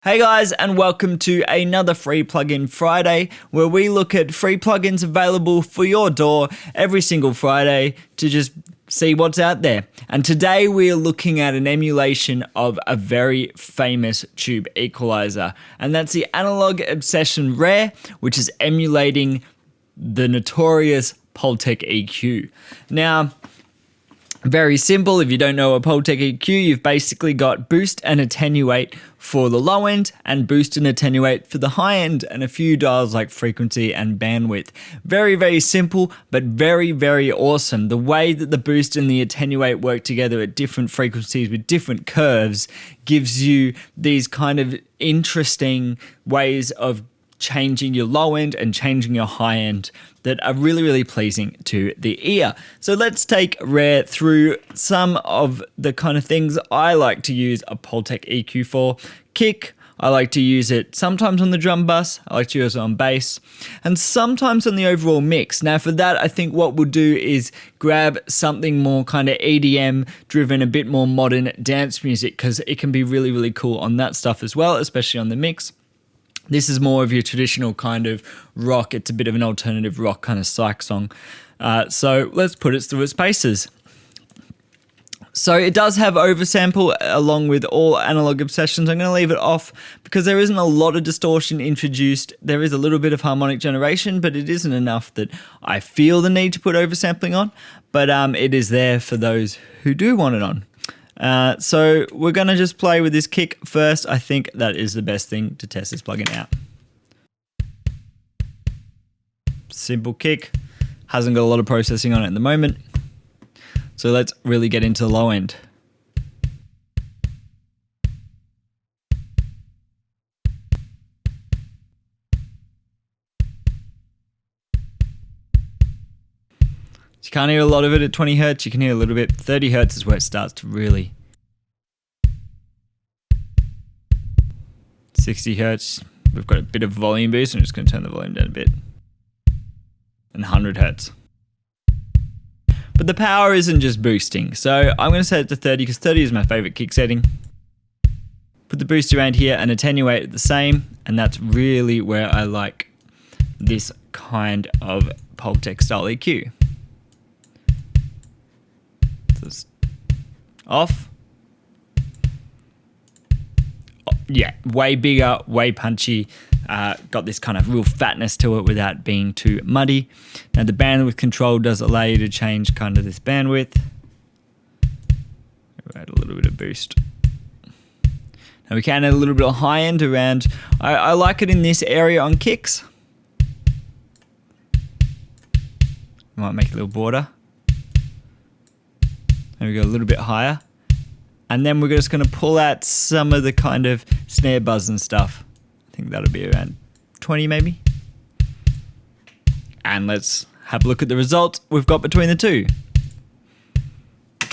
Hey guys, and welcome to another free plugin Friday, where we look at free plugins available for your door every single Friday to just see what's out there. And today we are looking at an emulation of a very famous tube equalizer, and that's the Analog Obsession Rare, which is emulating the notorious Pultec EQ. Now, very simple. If you don't know a Pultec EQ, you've basically got boost and attenuate for the low end and boost and attenuate for the high end, and a few dials like frequency and bandwidth. Very, very simple, but very, very awesome. The way that the boost and the attenuate work together at different frequencies with different curves gives you these kind of interesting ways of changing your low end and changing your high end that are really, really pleasing to the ear. So let's take Rare through some of the kind of things I like to use a Pultec EQ for. Kick, I like to use it sometimes on the drum bus, I like to use it on bass, and sometimes on the overall mix. Now for that, I think what we'll do is grab something more kind of EDM driven, a bit more modern dance music, because it can be really, really cool on that stuff as well, especially on the mix. This is more of your traditional kind of rock. It's a bit of an alternative rock kind of psych song. So let's put it through its paces. So it does have oversample along with all Analog Obsessions. I'm going to leave it off because there isn't a lot of distortion introduced. There is a little bit of harmonic generation, but it isn't enough that I feel the need to put oversampling on. But it is there for those who do want it on. So we're going to just play with this kick first. I think that is the best thing to test this plugin out. Simple kick. Hasn't got a lot of processing on it at the moment. So let's really get into the low end. You can't hear a lot of it at 20 Hertz, you can hear a little bit. 30 Hertz is where it starts to really. 60 Hertz, we've got a bit of volume boost. I'm just going to turn the volume down a bit. And 100 Hertz. But the power isn't just boosting. So I'm going to set it to 30 because 30 is my favorite kick setting. Put the boost around here and attenuate it the same. And that's really where I like this kind of Pultec style EQ. Off. Oh, yeah, way bigger, way punchy. Got this kind of real fatness to it without being too muddy. Now the bandwidth control does allow you to change kind of this bandwidth. Add a little bit of boost. Now we can add a little bit of high end around. I like it in this area on kicks. Might make a little border. There we go, a little bit higher. And then we're just going to pull out some of the kind of snare buzz and stuff. I think that'll be around 20 maybe. And let's have a look at the results we've got between the two.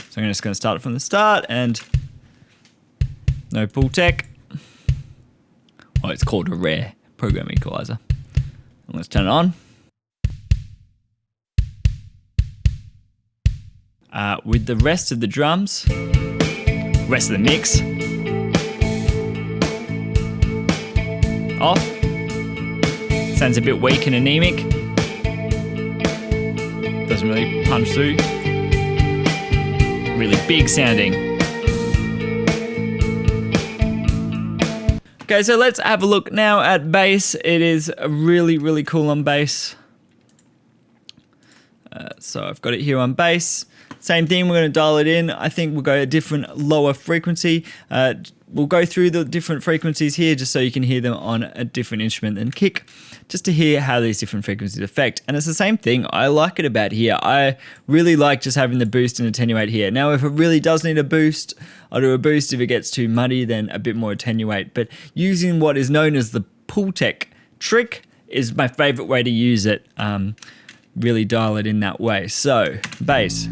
So I'm just going to start it from the start, and no Pultec. Oh, it's called a Rare program equalizer. And let's turn it on. With the rest of the drums, rest of the mix, off. Sounds a bit weak and anemic. Doesn't really punch through. Really big sounding. Okay, so let's have a look now at bass. It is really, really cool on bass. So I've got it here on bass. Same thing, we're going to dial it in. I think we'll go a different lower frequency. We'll go through the different frequencies here just so you can hear them on a different instrument than kick, just to hear how these different frequencies affect. And it's the same thing I like it about here. I really like just having the boost and attenuate here. Now, if it really does need a boost, I'll do a boost. If it gets too muddy, then a bit more attenuate. But using what is known as the Pultec trick is my favorite way to use it. Really dial it in that way. So, bass.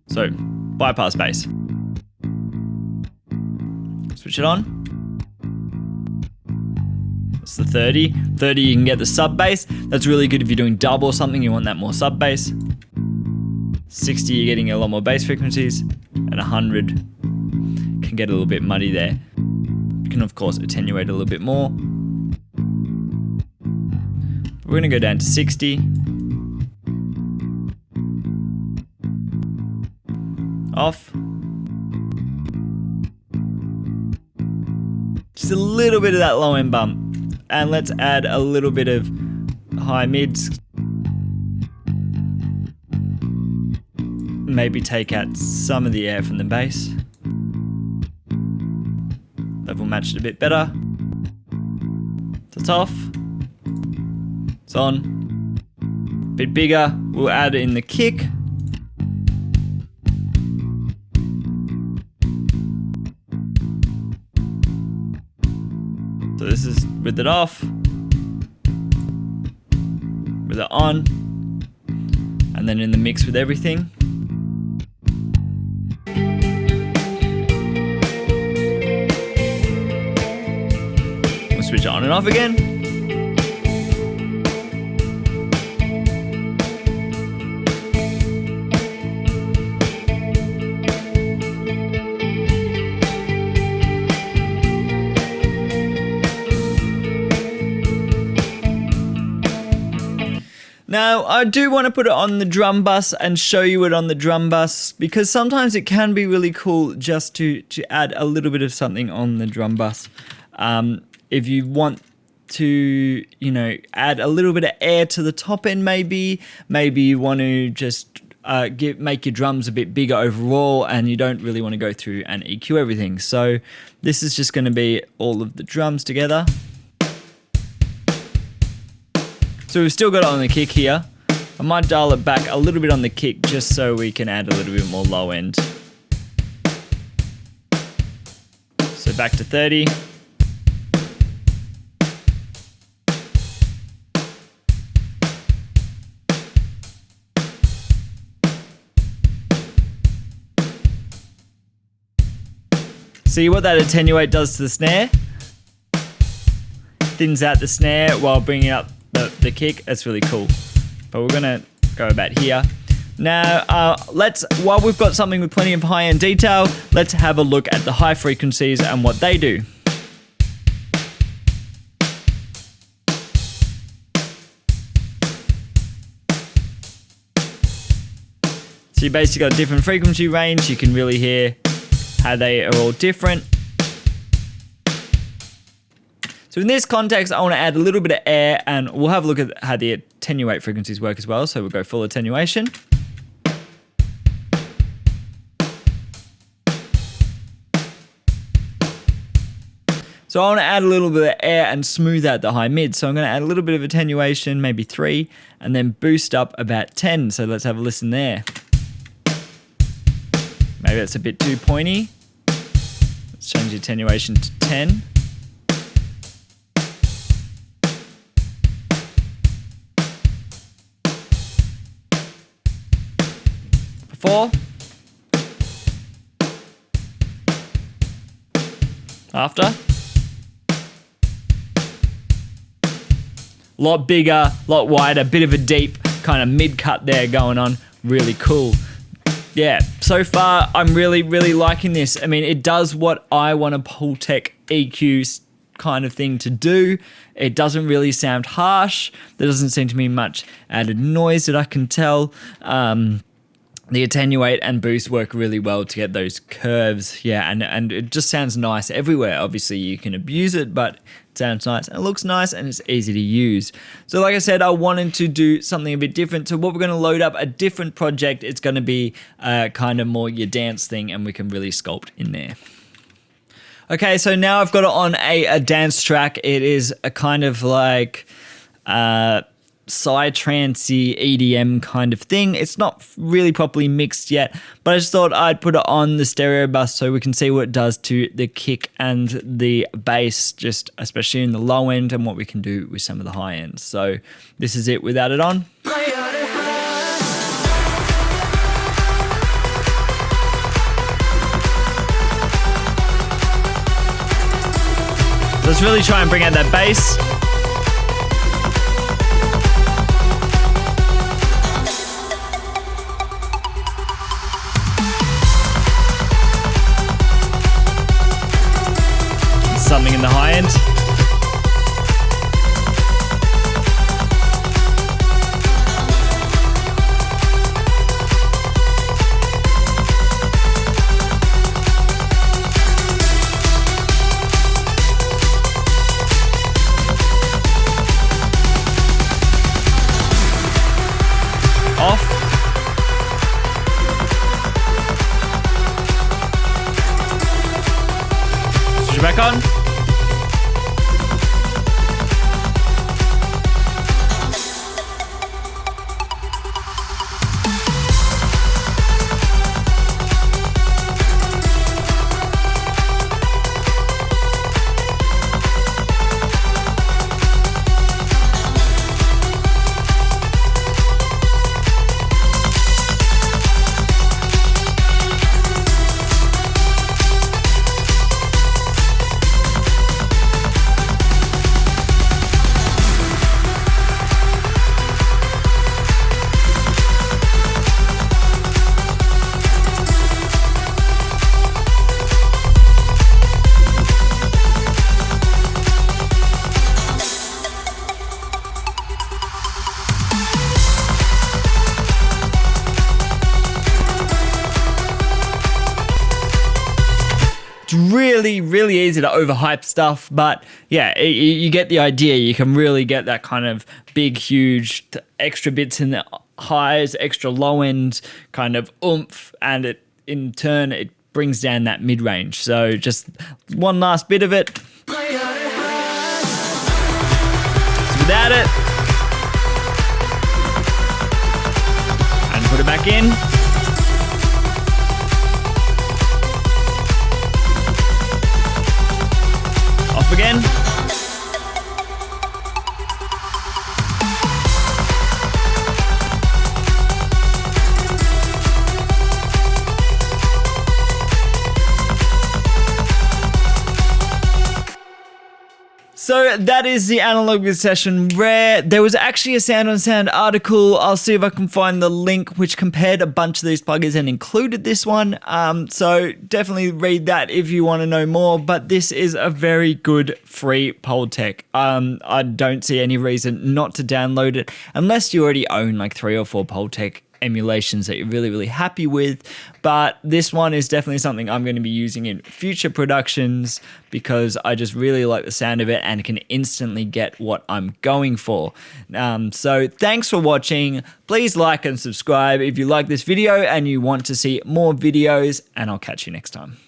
So, bypass bass. Switch it on. That's the 30. 30, you can get the sub bass. That's really good if you're doing dub or something, you want that more sub bass. 60, you're getting a lot more bass frequencies. And 100 can get a little bit muddy there. You can of course attenuate a little bit more. We're gonna go down to 60. Off. Just a little bit of that low end bump. And let's add a little bit of high mids. Maybe take out some of the air from the bass. Level matched a bit better. So it's off. It's on. Bit bigger. We'll add in the kick. So this is with it off, with it on, and then in the mix with everything. We'll switch it on and off again. Now, I do want to put it on the drum bus and show you it on the drum bus, because sometimes it can be really cool just to add a little bit of something on the drum bus. If you want to, add a little bit of air to the top end, maybe you want to just make your drums a bit bigger overall, and you don't really want to go through and EQ everything. So this is just going to be all of the drums together. So we've still got it on the kick here. I might dial it back a little bit on the kick just so we can add a little bit more low end. So back to 30. See what that attenuate does to the snare? Thins out the snare while bringing up the kick. That's really cool. But we're gonna go about here. Now, while we've got something with plenty of high-end detail, let's have a look at the high frequencies and what they do. So you basically got a different frequency range. You can really hear how they are all different. So in this context, I want to add a little bit of air, and we'll have a look at how the attenuate frequencies work as well. So we'll go full attenuation. So I want to add a little bit of air and smooth out the high mid. So I'm going to add a little bit of attenuation, maybe 3, and then boost up about 10. So let's have a listen there. Maybe that's a bit too pointy. Let's change the attenuation to 10. Before. After. A lot bigger, a lot wider, bit of a deep kind of mid cut there going on. Really cool. Yeah, so far I'm really liking this. I mean, it does what I want a Pultec EQ kind of thing to do. It doesn't really sound harsh. There doesn't seem to be much added noise that I can tell. The attenuate and boost work really well to get those curves. Yeah, and it just sounds nice everywhere. Obviously, you can abuse it, but it sounds nice and it looks nice and it's easy to use. So like I said, I wanted to do something a bit different. So what we're going to load up a different project. It's going to be kind of more your dance thing, and we can really sculpt in there. Okay, so now I've got it on a dance track. It is a kind of like psytrancey EDM kind of thing. It's not really properly mixed yet, but I just thought I'd put it on the stereo bus so we can see what it does to the kick and the bass, just especially in the low end, and what we can do with some of the high end. So this is it without it on. Let's really try and bring out that bass. something in the high end. Off. Switch it back on. It's really, really easy to overhype stuff, but yeah, you get the idea. You can really get that kind of big, huge extra bits in the highs, extra low end kind of oomph, and it in turn it brings down that mid range. So just one last bit of it. So without it, and put it back in. Off again. So that is the analog with session rare. There was actually a Sound on Sound article. I'll see if I can find the link which compared a bunch of these plugins and included this one. So definitely read that if you want to know more. But this is a very good free Pultec. I don't see any reason not to download it unless you already own like 3 or 4 Pultec emulations that you're really, really happy with. But this one is definitely something I'm going to be using in future productions because I just really like the sound of it and can instantly get what I'm going for. So thanks for watching. Please like and subscribe if you like this video and you want to see more videos, and I'll catch you next time.